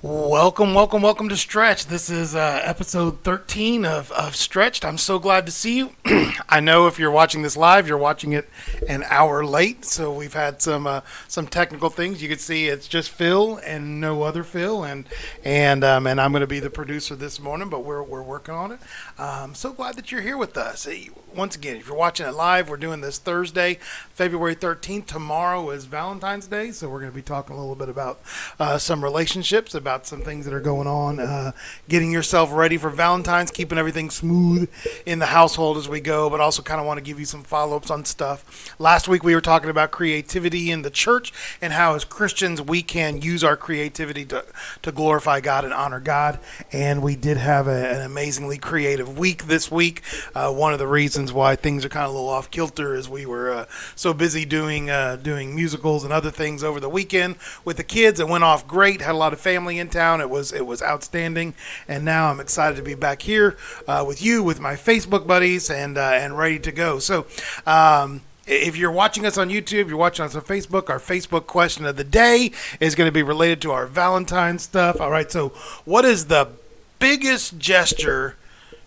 Welcome to Stretch. This is episode 13 of Stretched. I'm so glad to see you. I know if you're watching this live, you're watching it an hour late, so we've had some technical things. You can see it's just Phil and no other Phil, and I'm going to be the producer this morning, but we're working on it. So glad that you're here with us. Once again, if you're watching it live, we're doing this Thursday, February 13th. Tomorrow is Valentine's Day, so we're going to be talking a little bit about some relationships, about some things that are going on, getting yourself ready for Valentine's, keeping everything smooth in the household as we go, but also kind of want to give you some follow-ups on stuff. Last week we were talking about creativity in the church and how as Christians we can use our creativity to glorify God and honor God, and we did have an amazingly creative week this week. One of the reasons why things are kind of a little off kilter is we were so busy doing musicals and other things over the weekend with the kids. It went off great, had a lot of family in town. It was outstanding, and now I'm excited to be back here with you, with my Facebook buddies, and ready to go. So. If you're watching us on YouTube, you're watching us on Facebook, our Facebook question of the day is going to be related to our Valentine stuff. All right, so what is the biggest gesture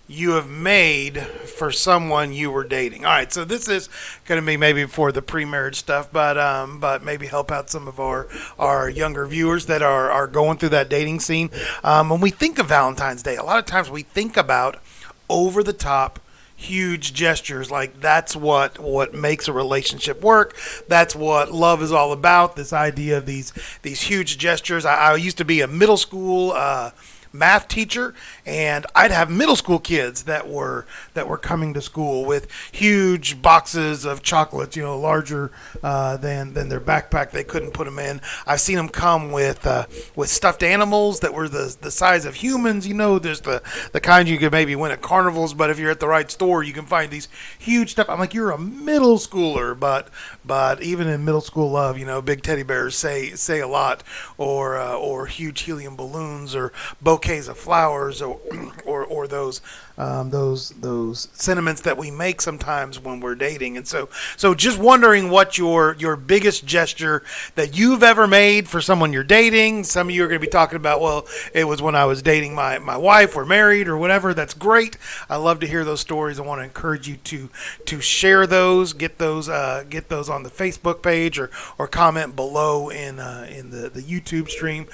you have made for someone you were dating? All right, so this is going to be maybe for the pre-marriage stuff, but maybe help out some of our younger viewers that are going through that dating scene. When we think of Valentine's Day, a lot of times we think about over the top huge gestures, like that's what makes a relationship work. That's what love is all about, this idea of these huge gestures. I used to be a middle school math teacher, and I'd have middle school kids that were coming to school with huge boxes of chocolates, larger than their backpack. They couldn't put them in. I've seen them come with stuffed animals that were the size of humans. There's the kind you could maybe win at carnivals, but if you're at the right store, you can find these huge stuff. I'm like, you're a middle schooler, but even in middle school love, big teddy bears say a lot, or huge helium balloons, or bouquets of flowers, or those sentiments that we make sometimes when we're dating. And so just wondering what your biggest gesture that you've ever made for someone you're dating. Some of you are going to be talking about, well, it was when I was dating my wife, or married, or whatever. That's great. I love to hear those stories. I want to encourage you to share those, get those on the Facebook page, or comment below in the YouTube stream.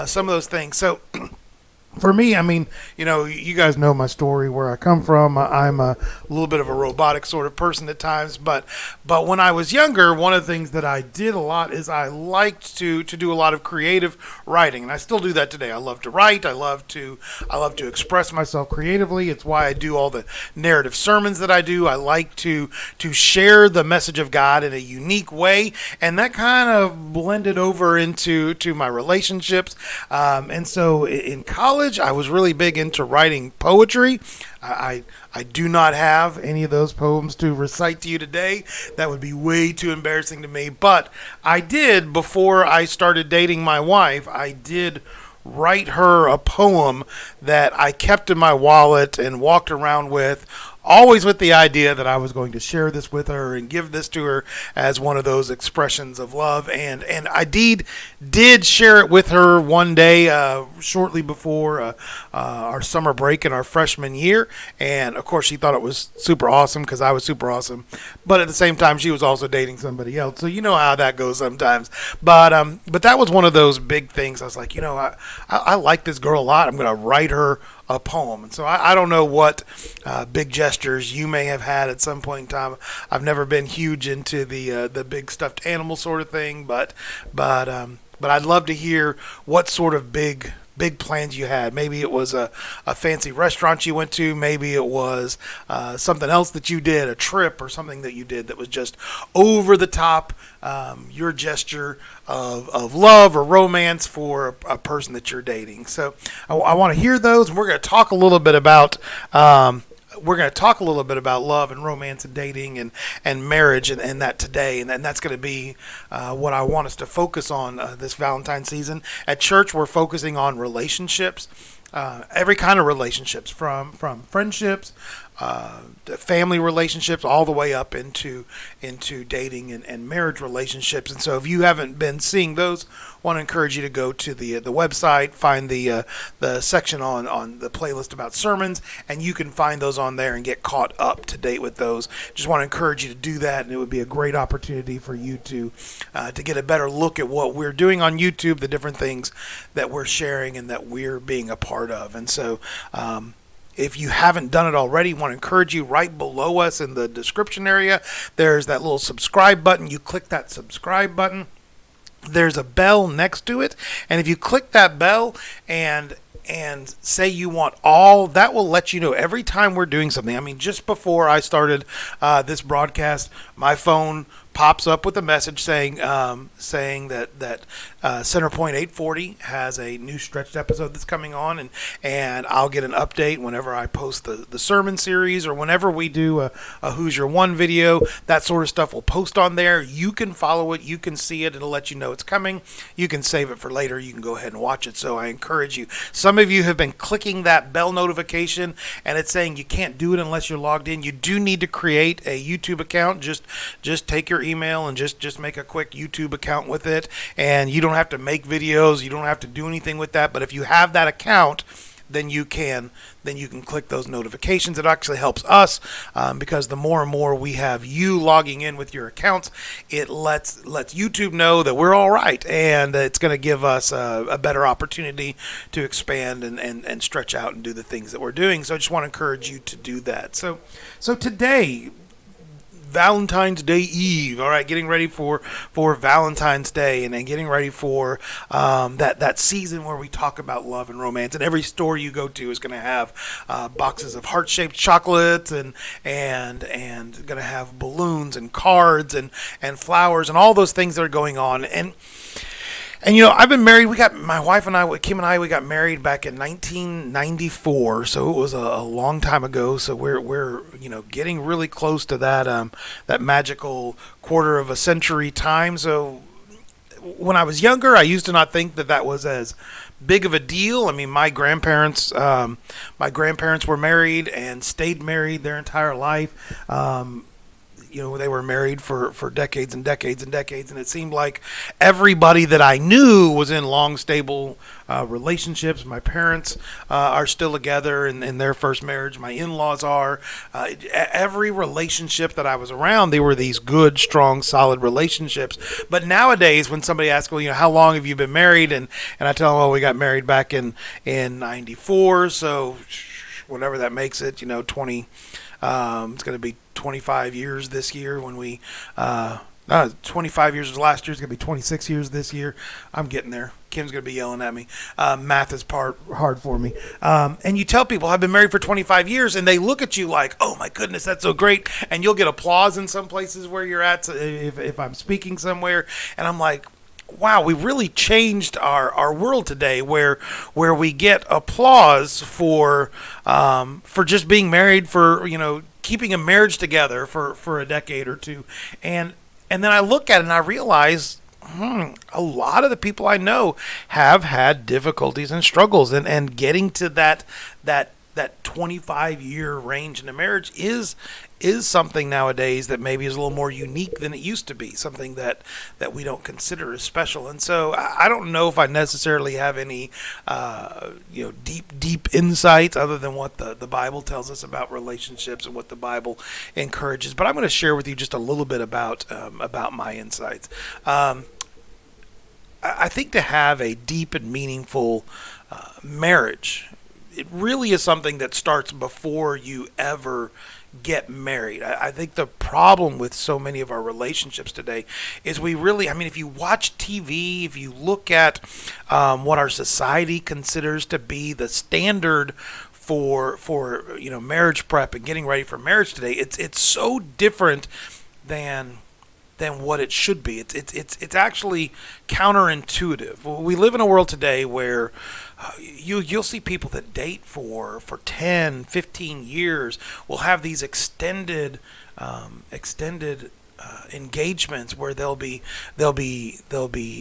Some of those things. So. For me, I mean, you guys know my story, where I come from. I'm a little bit of a robotic sort of person at times, but when I was younger, one of the things that I did a lot is I liked to do a lot of creative writing, and I still do that today. I love to write. I love to express myself creatively. It's why I do all the narrative sermons that I do. I like to share the message of God in a unique way, and that kind of blended over into my relationships. And so in college, I was really big into writing poetry. I do not have any of those poems to recite to you today. That would be way too embarrassing to me. But I did, before I started dating my wife, I did write her a poem that I kept in my wallet and walked around with, always with the idea that I was going to share this with her and give this to her as one of those expressions of love. And I did share it with her one day shortly before our summer break in our freshman year. And of course, she thought it was super awesome because I was super awesome. But at the same time, she was also dating somebody else. So you know how that goes sometimes. But that was one of those big things. I was like, I like this girl a lot. I'm going to write her a poem. And so I don't know what big gestures you may have had at some point in time. I've never been huge into the big stuffed animal sort of thing, but I'd love to hear what sort of big plans you had. Maybe it was a fancy restaurant you went to. Maybe it was something else that you did, a trip or something that you did that was just over the top, your gesture of love or romance for a person that you're dating. So I want to hear those, and we're going to talk a little bit about love and romance and dating and marriage and that today. And that's going to be what I want us to focus on this Valentine season. At church, we're focusing on relationships. Every kind of relationships, from friendships, family relationships all the way up into dating and marriage relationships. And so if you haven't been seeing those, I want to encourage you to go to the website, find the section on the playlist about sermons, and you can find those on there and get caught up to date with those. Just want to encourage you to do that, and it would be a great opportunity for you to get a better look at what we're doing on YouTube, the different things that we're sharing and that we're being a part of. And so if you haven't done it already, I want to encourage you, right below us in the description area, there's that little subscribe button. You click that subscribe button. There's a bell next to it. And if you click that bell and say you want all, that will let you know every time we're doing something. I mean, just before I started this broadcast, my phone pops up with a message saying that Centerpoint 840 has a new stretched episode that's coming on, and I'll get an update whenever I post the sermon series, or whenever we do a Who's Your One video. That sort of stuff will post on there. You can follow it, you can see it, it'll let you know it's coming. You can save it for later, you can go ahead and watch it. So I encourage you. Some of you have been clicking that bell notification and it's saying you can't do it unless you're logged in. You do need to create a YouTube account. Just take your email and just make a quick YouTube account with it, and you don't have to make videos, you don't have to do anything with that. But if you have that account, then you can click those notifications. It actually helps us because the more and more we have you logging in with your accounts, it lets YouTube know that we're all right, and it's going to give us a better opportunity to expand and stretch out and do the things that we're doing. So I just want to encourage you to do that. So today, Valentine's Day Eve. All right, getting ready for Valentine's Day, and then getting ready for that season where we talk about love and romance. And every store you go to is going to have boxes of heart-shaped chocolates and going to have balloons and cards and flowers and all those things that are going on. And I've been married. My wife and I, Kim and I, we got married back in 1994. So it was a long time ago. So we're getting really close to that magical quarter of a century time. So when I was younger, I used to not think that was as big of a deal. I mean, my grandparents were married and stayed married their entire life. They were married for decades and decades and decades, and it seemed like everybody that I knew was in long, stable relationships. My parents are still together in their first marriage. My in-laws are. Every relationship that I was around, they were these good, strong, solid relationships. But nowadays, when somebody asks, well, how long have you been married? And I tell them, we got married back in 94, so whatever that makes it, 20. It's going to be 25 years this year when we 25 years was last year. It's going to be 26 years this year. I'm getting there. Kim's going to be yelling at me. Math is hard for me. And you tell people I've been married for 25 years, and they look at you like, oh my goodness, that's so great. And you'll get applause in some places where you're at if I'm speaking somewhere. And I'm like, wow, we really changed our world today, where we get applause for just being married, for keeping a marriage together for a decade or two, and then I look at it and I realize a lot of the people I know have had difficulties and struggles, and getting to that 25-year range in a marriage is something nowadays that maybe is a little more unique than it used to be, something that we don't consider as special. And so I don't know if I necessarily have any deep insights other than what the Bible tells us about relationships and what the Bible encourages. But I'm going to share with you just a little bit about my insights. I think to have a deep and meaningful marriage, it really is something that starts before you ever get married. I think the problem with so many of our relationships today is if you watch TV, if you look at what our society considers to be the standard for marriage prep and getting ready for marriage today, it's so different than what it should be. It's actually counterintuitive. We live in a world today where you'll see people that date for 10, 15 years will have these extended engagements where they'll be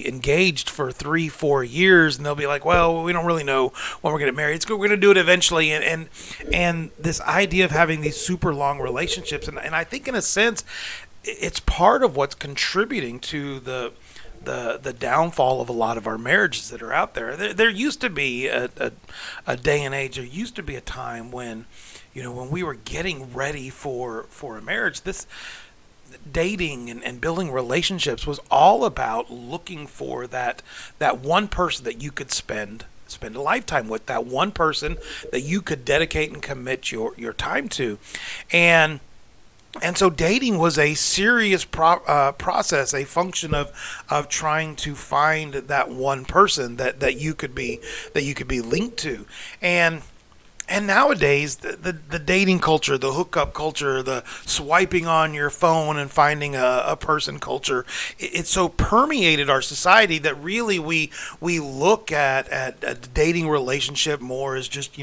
engaged for 3-4 years, and they'll be like, well, we don't really know when we're going to marry. We're going to do it eventually, and this idea of having these super long relationships, and I think in a sense, it's part of what's contributing to the downfall of a lot of our marriages that are out there. There used to be a day and age. There used to be a time when, when we were getting ready for a marriage, this dating and building relationships was all about looking for that one person that you could spend a lifetime with, that one person that you could dedicate and commit your time to. And so dating was a serious process, a function of trying to find that one person that you could be linked to. And nowadays, the dating culture, the hookup culture, the swiping on your phone and finding a person culture, it's so permeated our society that really we look at a dating relationship more as just,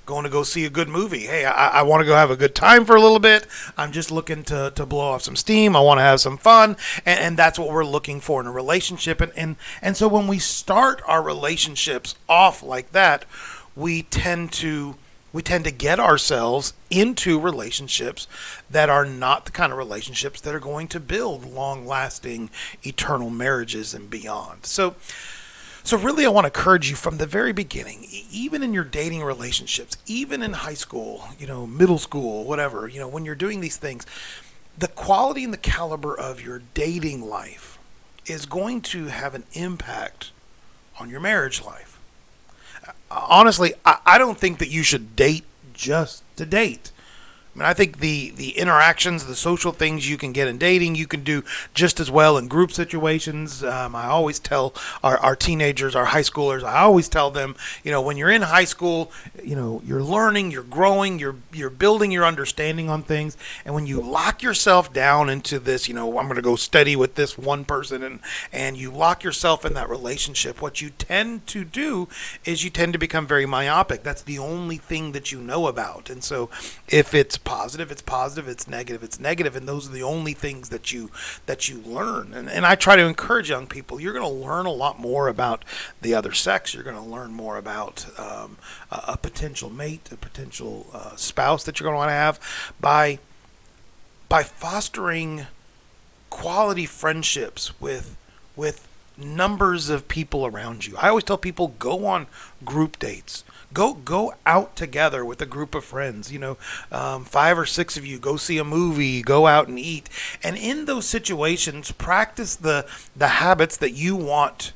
going to go see a good movie. Hey, I want to go have a good time for a little bit. I'm just looking to blow off some steam. I want to have some fun. And that's what we're looking for in a relationship. And so when we start our relationships off like that, we tend to get ourselves into relationships that are not the kind of relationships that are going to build long-lasting, eternal marriages and beyond. So really, I want to encourage you from the very beginning, even in your dating relationships, even in high school, middle school, whatever, when you're doing these things, the quality and the caliber of your dating life is going to have an impact on your marriage life. Honestly, I don't think that you should date just to date. I mean, I think the interactions, the social things you can get in dating, you can do just as well in group situations. I always tell our teenagers, our high schoolers, I always tell them, when you're in high school, you're learning, you're growing, you're building your understanding on things. And when you lock yourself down into this, I'm going to go steady with this one person, and you lock yourself in that relationship, what you tend to do is you tend to become very myopic. That's the only thing that you know about. And so if it's positive, it's positive, it's negative, and those are the only things that you learn. And I try to encourage young people, you're going to learn a lot more about the other sex. You're going to learn more about a potential mate, a potential spouse that you're going to want to have by fostering quality friendships with numbers of people around you. I always tell people, go on group dates. Go out together with a group of friends, 5 or 6 of you, go see a movie, go out and eat. And in those situations, practice the habits that you want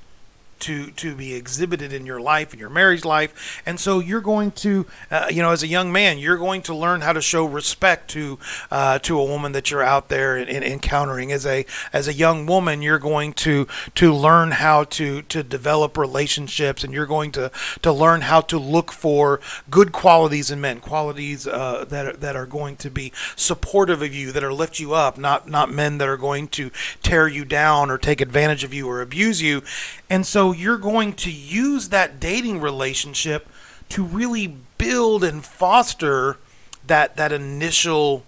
to be exhibited in your life, in your marriage life. And so you're going to, as a young man, you're going to learn how to show respect to a woman that you're out there and encountering. As a young woman, you're going to learn how to develop relationships, and you're going to learn how to look for good qualities in men, qualities that are going to be supportive of you, that are lift you up, not men that are going to tear you down or take advantage of you or abuse you. And so you're going to use that dating relationship to really build and foster that initial,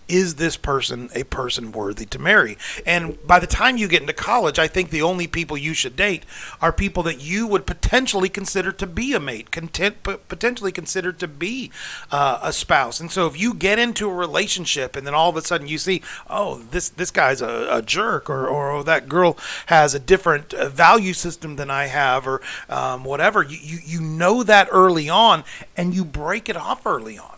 is this person a person worthy to marry? And by the time you get into college, I think the only people you should date are people that you would potentially consider to be a mate, potentially consider to be a spouse. And so if you get into a relationship and then all of a sudden you see, oh, this guy's a jerk, or oh, that girl has a different value system than I have, or whatever, you know that early on, and you break it off early on.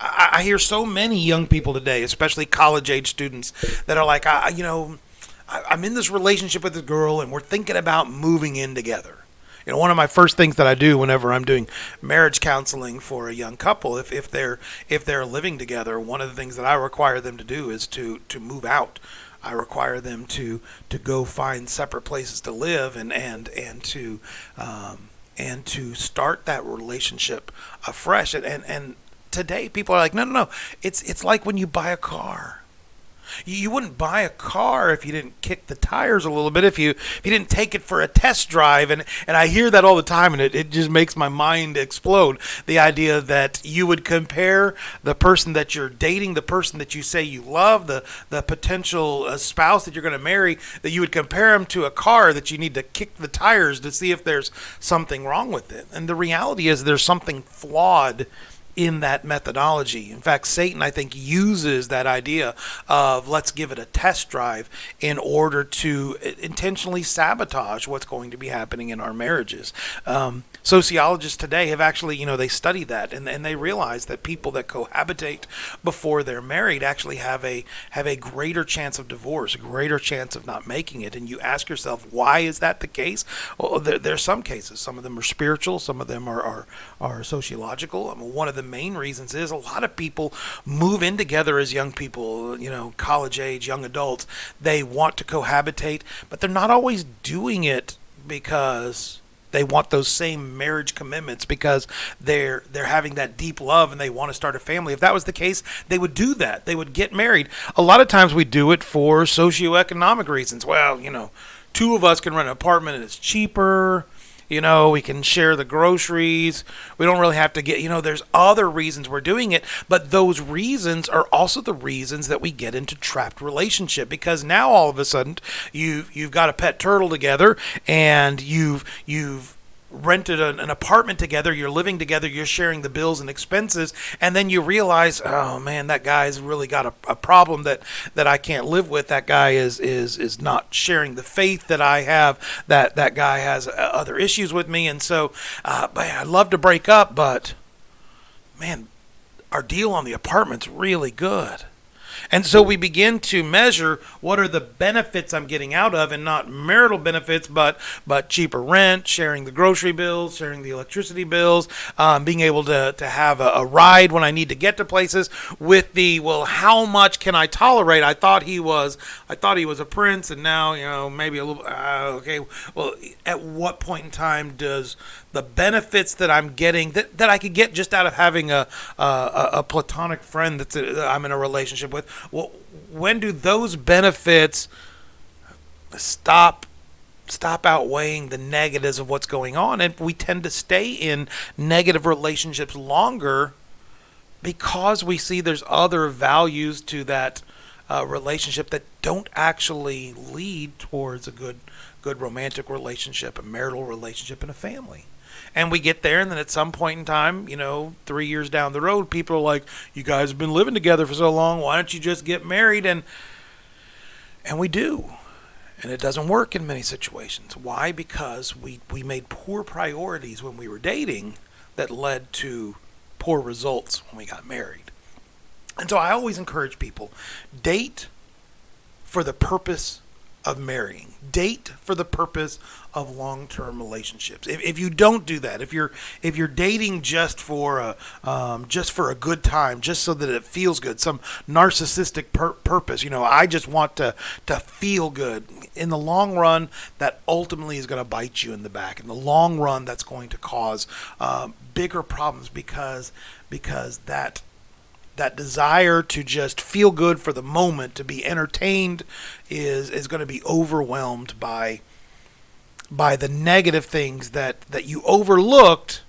I hear so many young people today, especially college-age students, that are like, I'm in this relationship with this girl, and we're thinking about moving in together. One of my first things that I do whenever I'm doing marriage counseling for a young couple, if they're living together, one of the things that I require them to do is to move out. I require them to go find separate places to live and to start that relationship afresh. And today, people are like, no. It's like when you buy a car. You wouldn't buy a car if you didn't kick the tires a little bit, if you didn't take it for a test drive. And I hear that all the time, and it just makes my mind explode. The idea that you would compare the person that you're dating, the person that you say you love, the potential spouse that you're going to marry, that you would compare them to a car that you need to kick the tires to see if there's something wrong with it. And the reality is there's something flawed in that methodology. In fact, Satan, I think, uses that idea of let's give it a test drive in order to intentionally sabotage what's going to be happening in our marriages. Sociologists today have actually, they study that, and they realize that people that cohabitate before they're married actually have a greater chance of divorce, a greater chance of not making it. And you ask yourself, why is that the case? Well, there's some cases. Some of them are spiritual. Some of them are sociological. I mean, one of the main reasons is a lot of people move in together as young people, college age, young adults. They want to cohabitate, but they're not always doing it because they want those same marriage commitments, because they're having that deep love and they want to start a family. If that was the case, they would do that. They would get married. A lot of times we do it for socioeconomic reasons. Well, two of us can rent an apartment and it's cheaper. We can share the groceries. We don't really have to get, there's other reasons we're doing it. But those reasons are also the reasons that we get into trapped relationship, because now all of a sudden you've got a pet turtle together, and you've rented an apartment together, you're living together, you're sharing the bills and expenses, and then you realize, oh man, that guy's really got a problem that I can't live with. That guy is not sharing the faith that I have. That guy has other issues with me, and so I'd love to break up, but man, our deal on the apartment's really good. And so we begin to measure what are the benefits I'm getting out of, and not marital benefits, but cheaper rent, sharing the grocery bills, sharing the electricity bills, being able to have a ride when I need to get to places, with well, how much can I tolerate? I thought he was a prince, and now, maybe a little, okay. Well, at what point in time does the benefits that I'm getting, that I could get just out of having a platonic friend that I'm in a relationship with, well, when do those benefits stop outweighing the negatives of what's going on? And we tend to stay in negative relationships longer because we see there's other values to that relationship that don't actually lead towards a good romantic relationship, a marital relationship, and a family. And we get there, and then at some point in time, 3 years down the road, people are like, you guys have been living together for so long, why don't you just get married? And we do. And it doesn't work in many situations. Why? Because we made poor priorities when we were dating that led to poor results when we got married. And so I always encourage people, date for the purpose of marrying. Date for the purpose of long-term relationships. If you don't do that, if you're dating just for a good time, just so that it feels good, some narcissistic purpose, I just want to feel good. In the long run, that ultimately is going to bite you in the back. In the long run, that's going to cause bigger problems, because that desire to just feel good for the moment, to be entertained, is going to be overwhelmed by the negative things that you overlooked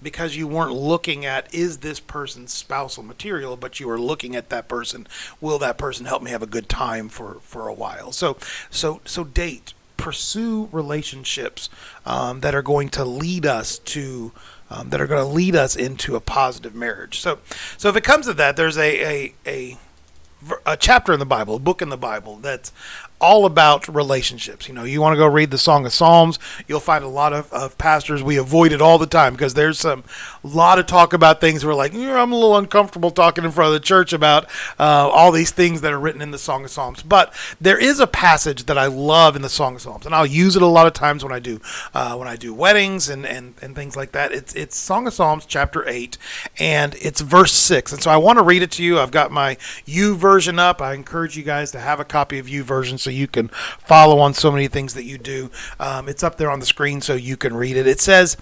because you weren't looking at, is this person's spousal material, but you were looking at that person. Will that person help me have a good time for a while? So date, pursue relationships that are going to lead us to into a positive marriage. So if it comes to that, there's a chapter in the Bible, a book in the Bible that's all about relationships. You want to go read the Song of Psalms, you'll find a lot of pastors, we avoid it all the time because there's a lot of talk about things we're like, I'm a little uncomfortable talking in front of the church about all these things that are written in the Song of Psalms. But there is a passage that I love in the Song of Psalms, and I'll use it a lot of times when I do weddings and things like that. It's Song of Psalms chapter 8, and it's verse 6. And so I want to read it to you. I've got my U version up. I encourage you guys to have a copy of U version so you can follow on so many things that you do. It's up there on the screen so you can read it. It says,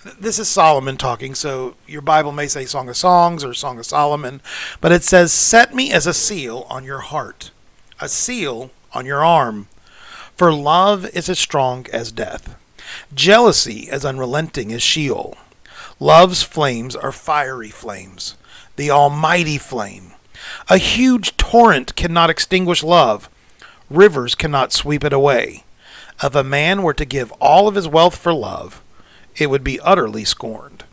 This is Solomon talking, so your Bible may say Song of Songs or Song of Solomon, but it says, "Set me as a seal on your heart, a seal on your arm, for love is as strong as death, jealousy as unrelenting as Sheol. Love's flames are fiery flames, the almighty flame. A huge torrent cannot extinguish love, rivers cannot sweep it away. If a man were to give all of his wealth for love, it would be utterly scorned."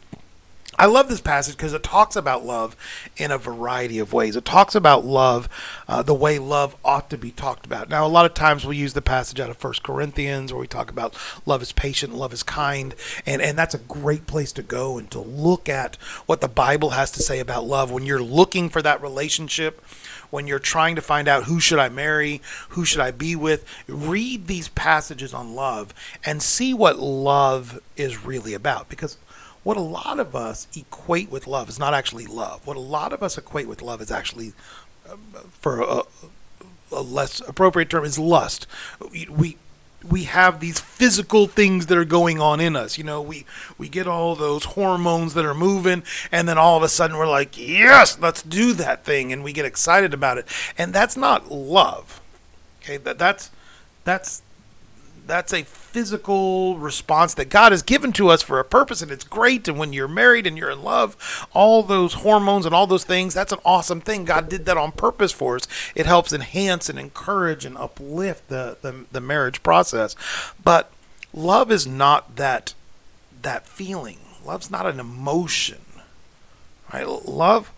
I love this passage because it talks about love in a variety of ways. It talks about love the way love ought to be talked about. Now, a lot of times we use the passage out of 1 Corinthians, where we talk about love is patient, love is kind, and that's a great place to go and to look at what the Bible has to say about love. When you're looking for that relationship, when you're trying to find out who should I marry, who should I be with, read these passages on love and see what love is really about. Because what a lot of us equate with love is not actually love. What a lot of us equate with love is actually, for a less appropriate term, is lust. We have these physical things that are going on in us. We get all those hormones that are moving, and then all of a sudden we're like, yes, let's do that thing, and we get excited about it. And that's not love. Okay, that's a physical response that God has given to us for a purpose, and it's great. And when you're married and you're in love, all those hormones and all those things, that's an awesome thing. God did that on purpose for us. It helps enhance and encourage and uplift the marriage process. But love is not that feeling. Love's not an emotion, right? Love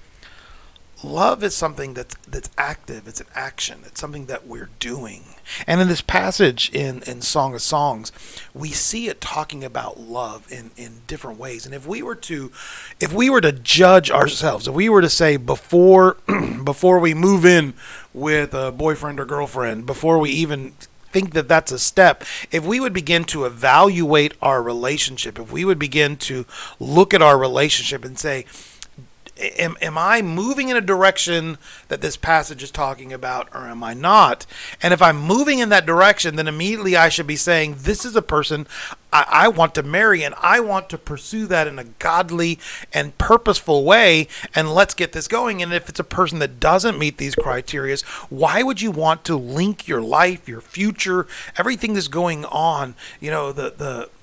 is something that's active. It's an action. It's something that we're doing. And in this passage in Song of Songs, we see it talking about love in different ways. And if we were to judge ourselves, if we were to say before we move in with a boyfriend or girlfriend, before we even think that that's a step, if we would begin to evaluate our relationship, if we would begin to look at our relationship and say, Am I moving in a direction that this passage is talking about, or am I not? And if I'm moving in that direction, then immediately I should be saying, this is a person I want to marry, and I want to pursue that in a godly and purposeful way, and let's get this going. And if it's a person that doesn't meet these criteria, why would you want to link your life, your future, everything that's going on,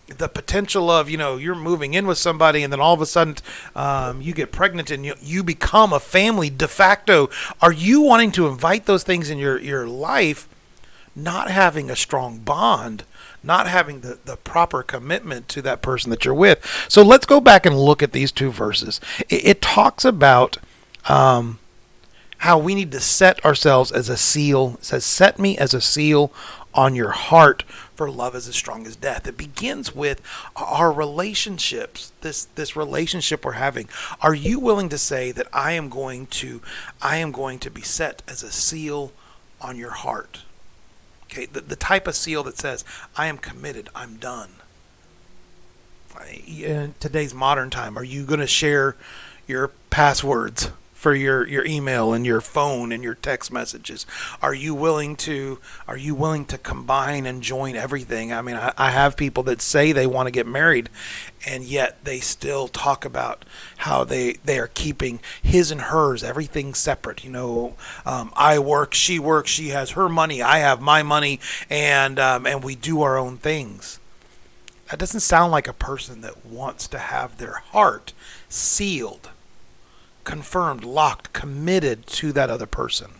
the potential of, you're moving in with somebody and then all of a sudden you get pregnant and you become a family de facto. Are you wanting to invite those things in your life, not having a strong bond, not having the proper commitment to that person that you're with? So let's go back and look at these two verses. It talks about how we need to set ourselves as a seal. It says, "Set me as a seal on your heart, for love is as strong as death." It begins with our relationships, this relationship we're having. Are you willing to say that I am going to be set as a seal on your heart? Okay, the type of seal that says, I am committed, I'm done. In today's modern time, are you going to share your passwords for your email and your phone and your text messages? Are you willing to combine and join everything? I mean, I have people that say they want to get married, and yet they still talk about how they are keeping his and hers, everything separate. I work, she has her money, I have my money, and we do our own things. That doesn't sound like a person that wants to have their heart sealed, confirmed, locked, committed to that other person.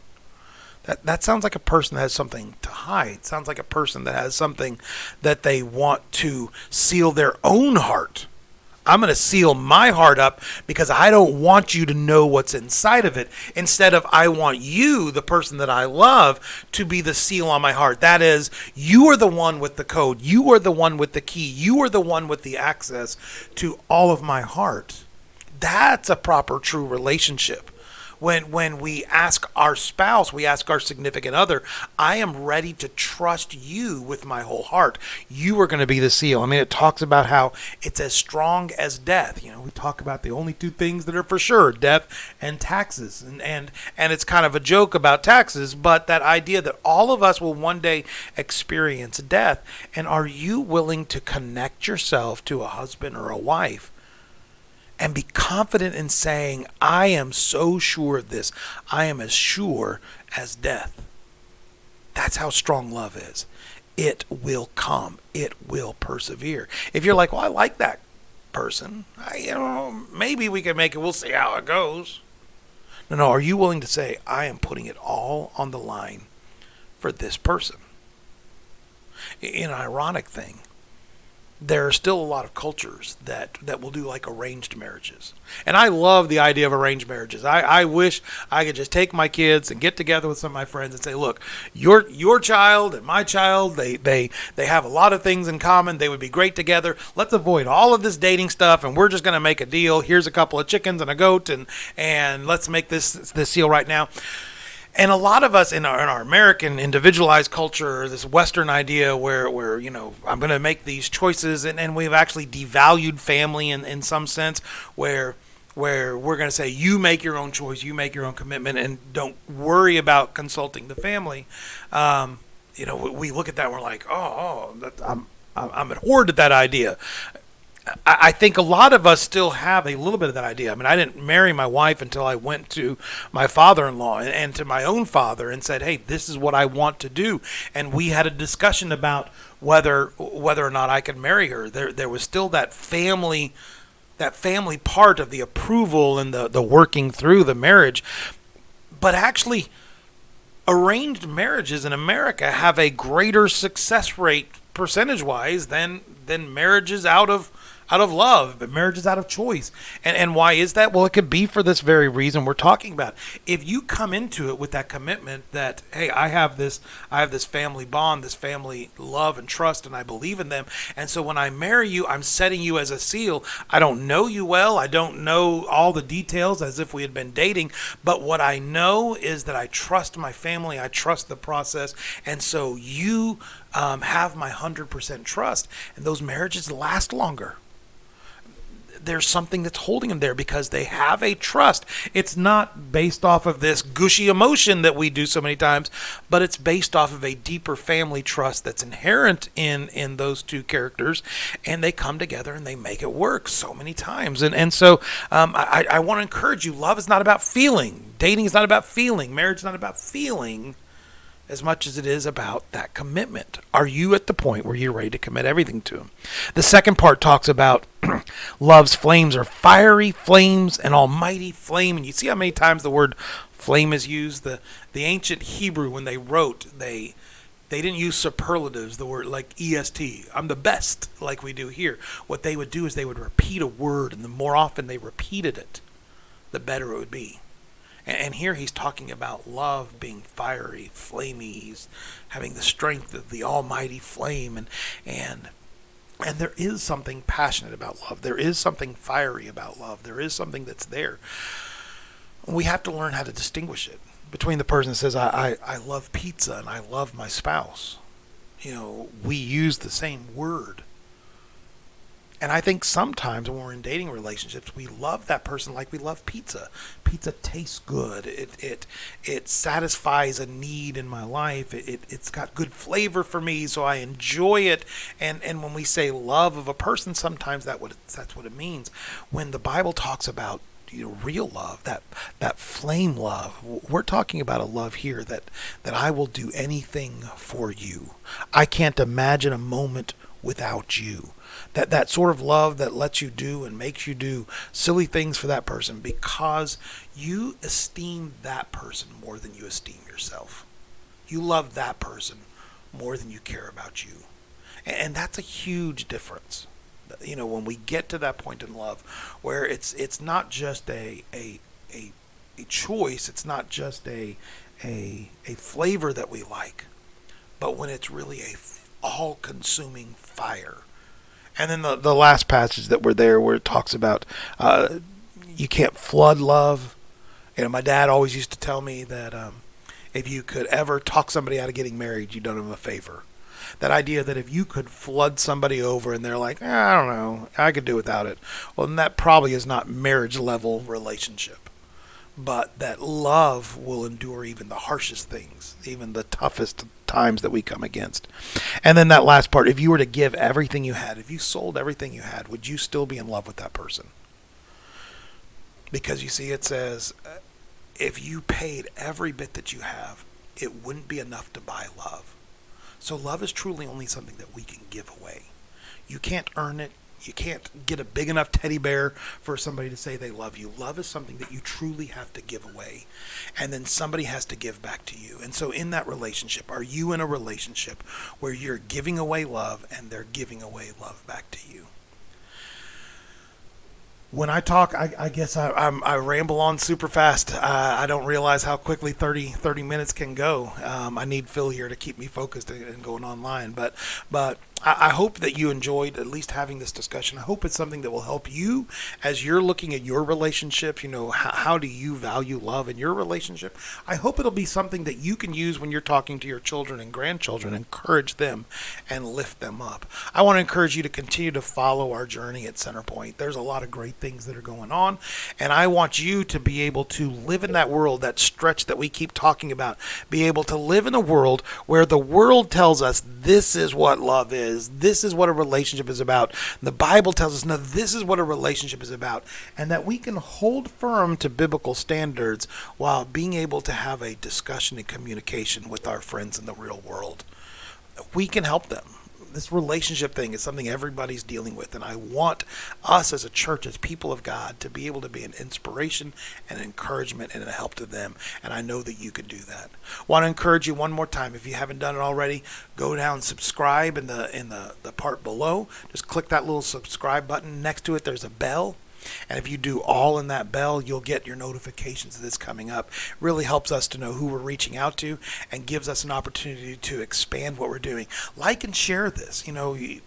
That sounds like a person that has something to hide. Sounds like a person that has something that they want to seal their own heart. I'm going to seal my heart up because I don't want you to know what's inside of it. Instead of, I want you, the person that I love, to be the seal on my heart. That is, you are the one with the code. You are the one with the key. You are the one with the access to all of my heart. That's a proper, true relationship. When we ask our spouse, we ask our significant other, I am ready to trust you with my whole heart. You are going to be the seal. I mean, it talks about how it's as strong as death. You know, we talk about the only two things that are for sure, death and taxes. And it's kind of a joke about taxes, but that idea that all of us will one day experience death. And are you willing to connect yourself to a husband or a wife and be confident in saying, I am so sure of this. I am as sure as death. That's how strong love is. It will come. It will persevere. If you're like, well, I like that person. Maybe we can make it. We'll see how it goes. No. Are you willing to say, I am putting it all on the line for this person? An ironic thing, there are still a lot of cultures that will do like arranged marriages. And I love the idea of arranged marriages. I wish I could just take my kids and get together with some of my friends and say, look, your child and my child, they have a lot of things in common. They would be great together. Let's avoid all of this dating stuff, and we're just going to make a deal. Here's a couple of chickens and a goat, and let's make this deal right now. And a lot of us in our American individualized culture, this Western idea where I'm going to make these choices, and we've actually devalued family in some sense, where we're going to say, you make your own choice, you make your own commitment, and don't worry about consulting the family. We look at that and we're like, I'm abhorred at that idea. I think a lot of us still have a little bit of that idea. I mean, I didn't marry my wife until I went to my father-in-law and to my own father and said, hey, this is what I want to do. And we had a discussion about whether or not I could marry her. There was still that family part of the approval and the working through the marriage. But actually, arranged marriages in America have a greater success rate percentage-wise than marriages out of love, but marriages out of choice. And why is that? Well, it could be for this very reason we're talking about. If you come into it with that commitment that, hey, I have this family bond, this family love and trust, and I believe in them. And so when I marry you, I'm setting you as a seal. I don't know you well. I don't know all the details as if we had been dating. But what I know is that I trust my family. I trust the process. And so you have my 100% trust. And those marriages last longer. There's something that's holding them there because they have a trust. It's not based off of this gushy emotion that we do so many times, but it's based off of a deeper family trust that's inherent in those two characters, and they come together and they make it work so many times. And so I want to encourage you, love is not about feeling. Dating is not about feeling. Marriage is not about feeling as much as it is about that commitment. Are you at the point where you're ready to commit everything to him? The second part talks about love's flames are fiery flames, an almighty flame. And you see how many times the word flame is used? The ancient Hebrew, when they wrote, they didn't use superlatives, the word like EST. I'm the best, like we do here. What they would do is they would repeat a word, and the more often they repeated it, the better it would be. And here he's talking about love being fiery, flamey. He's having the strength of the almighty flame. And there is something passionate about love. There is something fiery about love. There is something that's there. We have to learn how to distinguish it between the person that says, I love pizza and I love my spouse. We use the same word. And I think sometimes when we're in dating relationships, we love that person like we love pizza. Pizza tastes good. It satisfies a need in my life. It's got good flavor for me, so I enjoy it. And when we say love of a person, sometimes that's what it means. When the Bible talks about real love, that flame love, we're talking about a love here that I will do anything for you. I can't imagine a moment without you. That sort of love that lets you do and makes you do silly things for that person because you esteem that person more than you esteem yourself. You love that person more than you care about you. And that's a huge difference. When we get to that point in love where it's not just a choice, it's not just a flavor that we like, but when it's really a all-consuming fire. And then the last passage that we're there where it talks about you can't flood love My dad always used to tell me that if you could ever talk somebody out of getting married, you done them a favor. That idea that if you could flood somebody over and they're like, I don't know, I could do without it. Well, then that probably is not marriage level relationship. But that love will endure even the harshest things, even the toughest times that we come against. And then that last part, if you were to give everything you had, if you sold everything you had, would you still be in love with that person? Because you see, it says, if you paid every bit that you have, it wouldn't be enough to buy love. So love is truly only something that we can give away. You can't earn it. You can't get a big enough teddy bear for somebody to say they love you. Love is something that you truly have to give away. And then somebody has to give back to you. And so in that relationship, are you in a relationship where you're giving away love and they're giving away love back to you? When I talk, I guess I ramble on super fast. I don't realize how quickly 30 minutes can go. I need Phil here to keep me focused and going online. But I hope that you enjoyed at least having this discussion. I hope it's something that will help you as you're looking at your relationship. How do you value love in your relationship? I hope it'll be something that you can use when you're talking to your children and grandchildren, encourage them and lift them up. I want to encourage you to continue to follow our journey at Centerpoint. There's a lot of great things that are going on, and I want you to be able to live in that world, that stretch that we keep talking about, be able to live in a world where the world tells us this is what love is. This is what a relationship is about. The Bible tells us, no, this is what a relationship is about. And that we can hold firm to biblical standards while being able to have a discussion and communication with our friends in the real world. We can help them. This relationship thing is something everybody's dealing with, and I want us as a church, as people of God, to be able to be an inspiration and an encouragement and a help to them, and I know that you can do that. Want to encourage you one more time, if you haven't done it already, go down, subscribe in the part below. Just click that little subscribe button. Next to it, there's a bell. And if you do all in that bell, you'll get your notifications of this coming up. It really helps us to know who we're reaching out to and gives us an opportunity to expand what we're doing. Like and share this.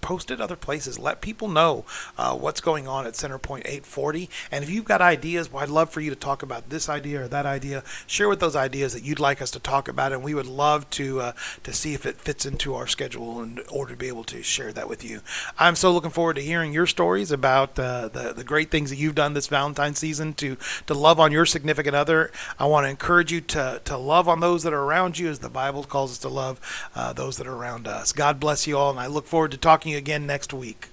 Post it other places. Let people know what's going on at Centerpoint 840. And if you've got ideas, well, I'd love for you to talk about this idea or that idea. Share with those ideas that you'd like us to talk about, and we would love to see if it fits into our schedule in order to be able to share that with you. I'm so looking forward to hearing your stories about the great things that you've done this Valentine season to love on your significant other. I want to encourage you to love on those that are around you as the Bible calls us to love those that are around us. God bless you all, and I look forward to talking to you again next week.